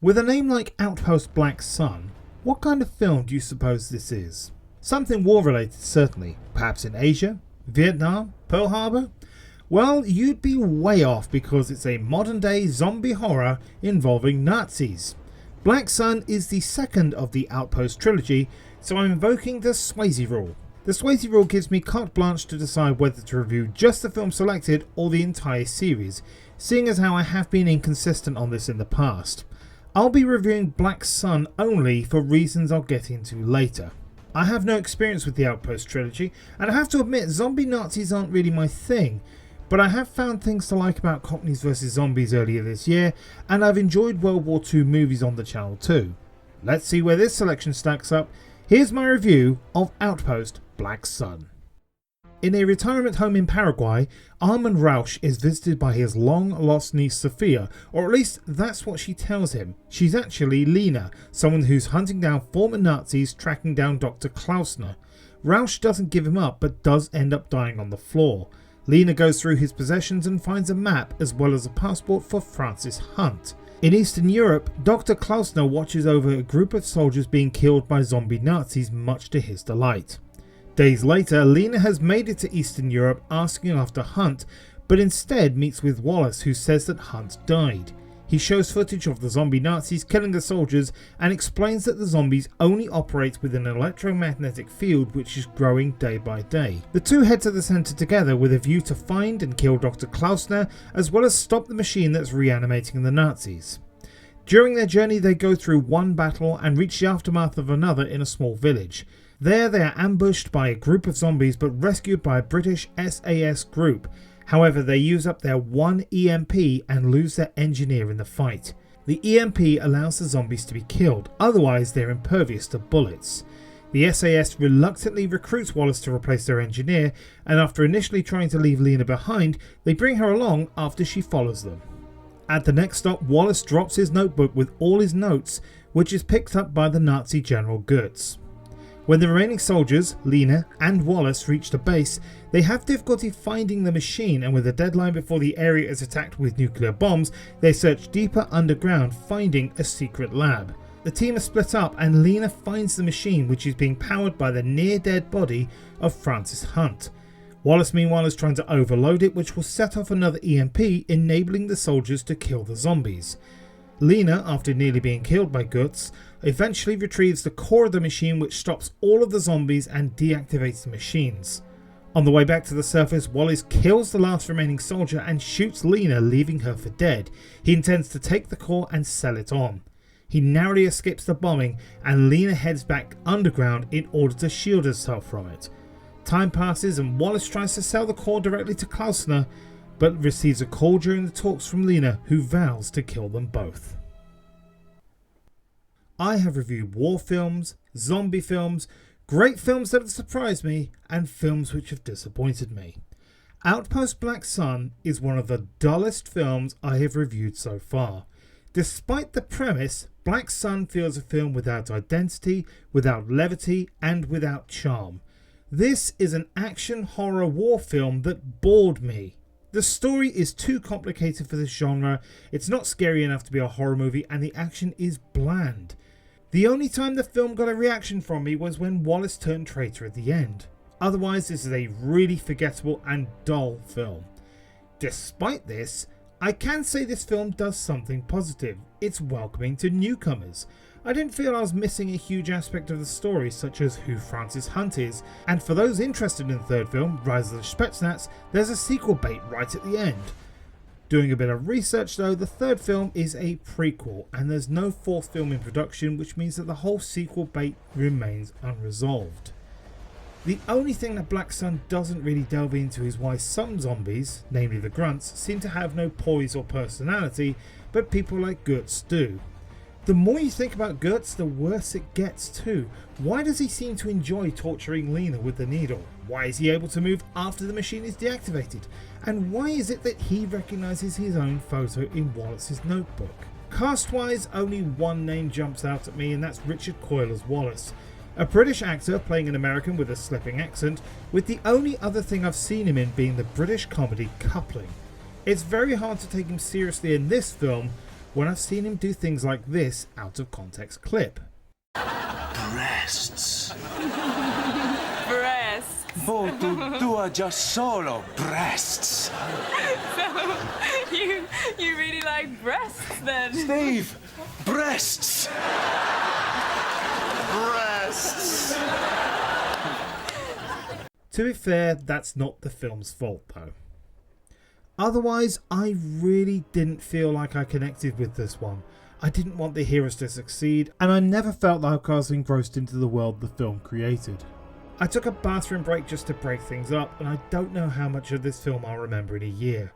With a name like Outpost Black Sun, what kind of film do you suppose this is? Something war related certainly, perhaps in Asia, Vietnam, Pearl Harbor? Well, you'd be way off because it's a modern day zombie horror involving Nazis. Black Sun is the second of the Outpost trilogy, so I'm invoking the Swayze rule. The Swayze rule gives me carte blanche to decide whether to review just the film selected or the entire series, seeing as how I have been inconsistent on this in the past. I'll be reviewing Black Sun only for reasons I'll get into later. I have no experience with the Outpost trilogy, and I have to admit zombie Nazis aren't really my thing, but I have found things to like about Cockneys vs Zombies earlier this year, and I've enjoyed World War II movies on the channel too. Let's see where this selection stacks up. Here's my review of Outpost Black Sun. In a retirement home in Paraguay, Armand Rausch is visited by his long-lost niece Sophia, or at least that's what she tells him. She's actually Lena, someone who's hunting down former Nazis tracking down Dr. Klausner. Rausch doesn't give him up but does end up dying on the floor. Lena goes through his possessions and finds a map as well as a passport for Francis Hunt. In Eastern Europe, Dr. Klausner watches over a group of soldiers being killed by zombie Nazis, much to his delight. Days later, Lena has made it to Eastern Europe asking after Hunt, but instead meets with Wallace, who says that Hunt died. He shows footage of the zombie Nazis killing the soldiers and explains that the zombies only operate with an electromagnetic field which is growing day by day. The two head to the centre together with a view to find and kill Dr. Klausner, as well as stop the machine that's reanimating the Nazis. During their journey they go through one battle and reach the aftermath of another in a small village. There they are ambushed by a group of zombies but rescued by a British SAS group. However, they use up their one EMP and lose their engineer in the fight. The EMP allows the zombies to be killed, otherwise they're impervious to bullets. The SAS reluctantly recruits Wallace to replace their engineer, and after initially trying to leave Lena behind, they bring her along after she follows them. At the next stop, Wallace drops his notebook with all his notes, which is picked up by the Nazi General Goetz. When the remaining soldiers, Lena and Wallace, reach the base, they have difficulty finding the machine, and with a deadline before the area is attacked with nuclear bombs, they search deeper underground, finding a secret lab. The team is split up and Lena finds the machine, which is being powered by the near-dead body of Francis Hunt. Wallace meanwhile is trying to overload it, which will set off another EMP, enabling the soldiers to kill the zombies. Lena, after nearly being killed by Goetz, eventually retrieves the core of the machine, which stops all of the zombies and deactivates the machines. On the way back to the surface, Wallace kills the last remaining soldier and shoots Lena, leaving her for dead. He intends to take the core and sell it on. He narrowly escapes the bombing and Lena heads back underground in order to shield herself from it. Time passes and Wallace tries to sell the core directly to Klausner, but receives a call during the talks from Lena, who vows to kill them both. I have reviewed war films, zombie films, great films that have surprised me, and films which have disappointed me. Outpost Black Sun is one of the dullest films I have reviewed so far. Despite the premise, Black Sun feels a film without identity, without levity, and without charm. This is an action horror war film that bored me. The story is too complicated for this genre, it's not scary enough to be a horror movie, and the action is bland. The only time the film got a reaction from me was when Wallace turned traitor at the end. Otherwise, this is a really forgettable and dull film. Despite this, I can say this film does something positive. It's welcoming to newcomers. I didn't feel I was missing a huge aspect of the story, such as who Francis Hunt is, and for those interested in the third film, Rise of the Spetsnaz, there's a sequel bait right at the end. Doing a bit of research though, the third film is a prequel, and there's no fourth film in production, which means that the whole sequel bait remains unresolved. The only thing that Black Sun doesn't really delve into is why some zombies, namely the grunts, seem to have no poise or personality, but people like Goetz do. The more you think about Goetz, the worse it gets too. Why does he seem to enjoy torturing Lena with the needle? Why is he able to move after the machine is deactivated? And why is it that he recognises his own photo in Wallace's notebook? Cast-wise, only one name jumps out at me, and that's Richard Coyle as Wallace. A British actor playing an American with a slipping accent, with the only other thing I've seen him in being the British comedy Coupling. It's very hard to take him seriously in this film, when I've seen him do things like this out of context clip. Breasts. Breasts. Oh, tu are just solo breasts. So, you really like breasts then? Steve, breasts. Breasts. To be fair, that's not the film's fault though. Otherwise, I really didn't feel like I connected with this one. I didn't want the heroes to succeed, and I never felt like I was engrossed into the world the film created. I took a bathroom break just to break things up, and I don't know how much of this film I'll remember in a year.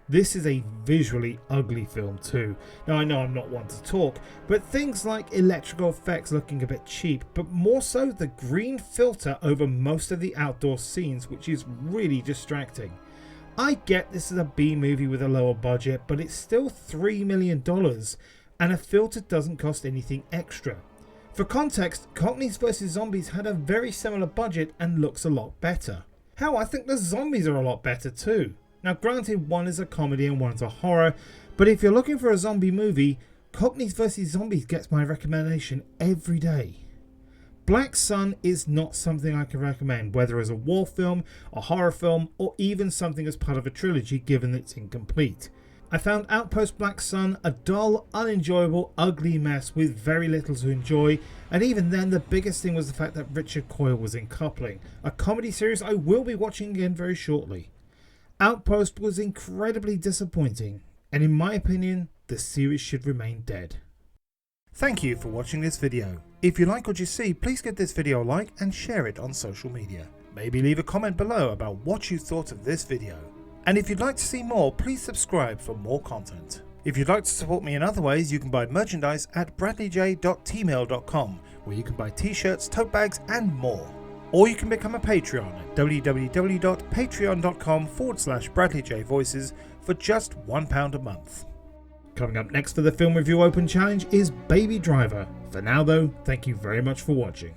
This is a visually ugly film too. Now I know I'm not one to talk, but things like electrical effects looking a bit cheap, but more so the green filter over most of the outdoor scenes, which is really distracting. I get this is a B movie with a lower budget, but it's still $3 million, and a filter doesn't cost anything extra. For context, Cockneys vs Zombies had a very similar budget and looks a lot better. Hell, I think the zombies are a lot better too. Now granted, one is a comedy and one's a horror, but if you're looking for a zombie movie, Cockneys vs Zombies gets my recommendation every day. Black Sun is not something I can recommend, whether as a war film, a horror film, or even something as part of a trilogy given it's incomplete. I found Outpost Black Sun a dull, unenjoyable, ugly mess with very little to enjoy, and even then the biggest thing was the fact that Richard Coyle was in Coupling, a comedy series I will be watching again very shortly. Outpost was incredibly disappointing, and in my opinion, the series should remain dead. Thank you for watching this video. If you like what you see, please give this video a like and share it on social media. Maybe leave a comment below about what you thought of this video. And if you'd like to see more, please subscribe for more content. If you'd like to support me in other ways, you can buy merchandise at bradleyj.tmail.com, where you can buy t-shirts, tote bags and more. Or you can become a Patreon at www.patreon.com/BradleyJVoices for just £1 a month. Coming up next for the Film Review Open Challenge is Baby Driver. For now though, thank you very much for watching.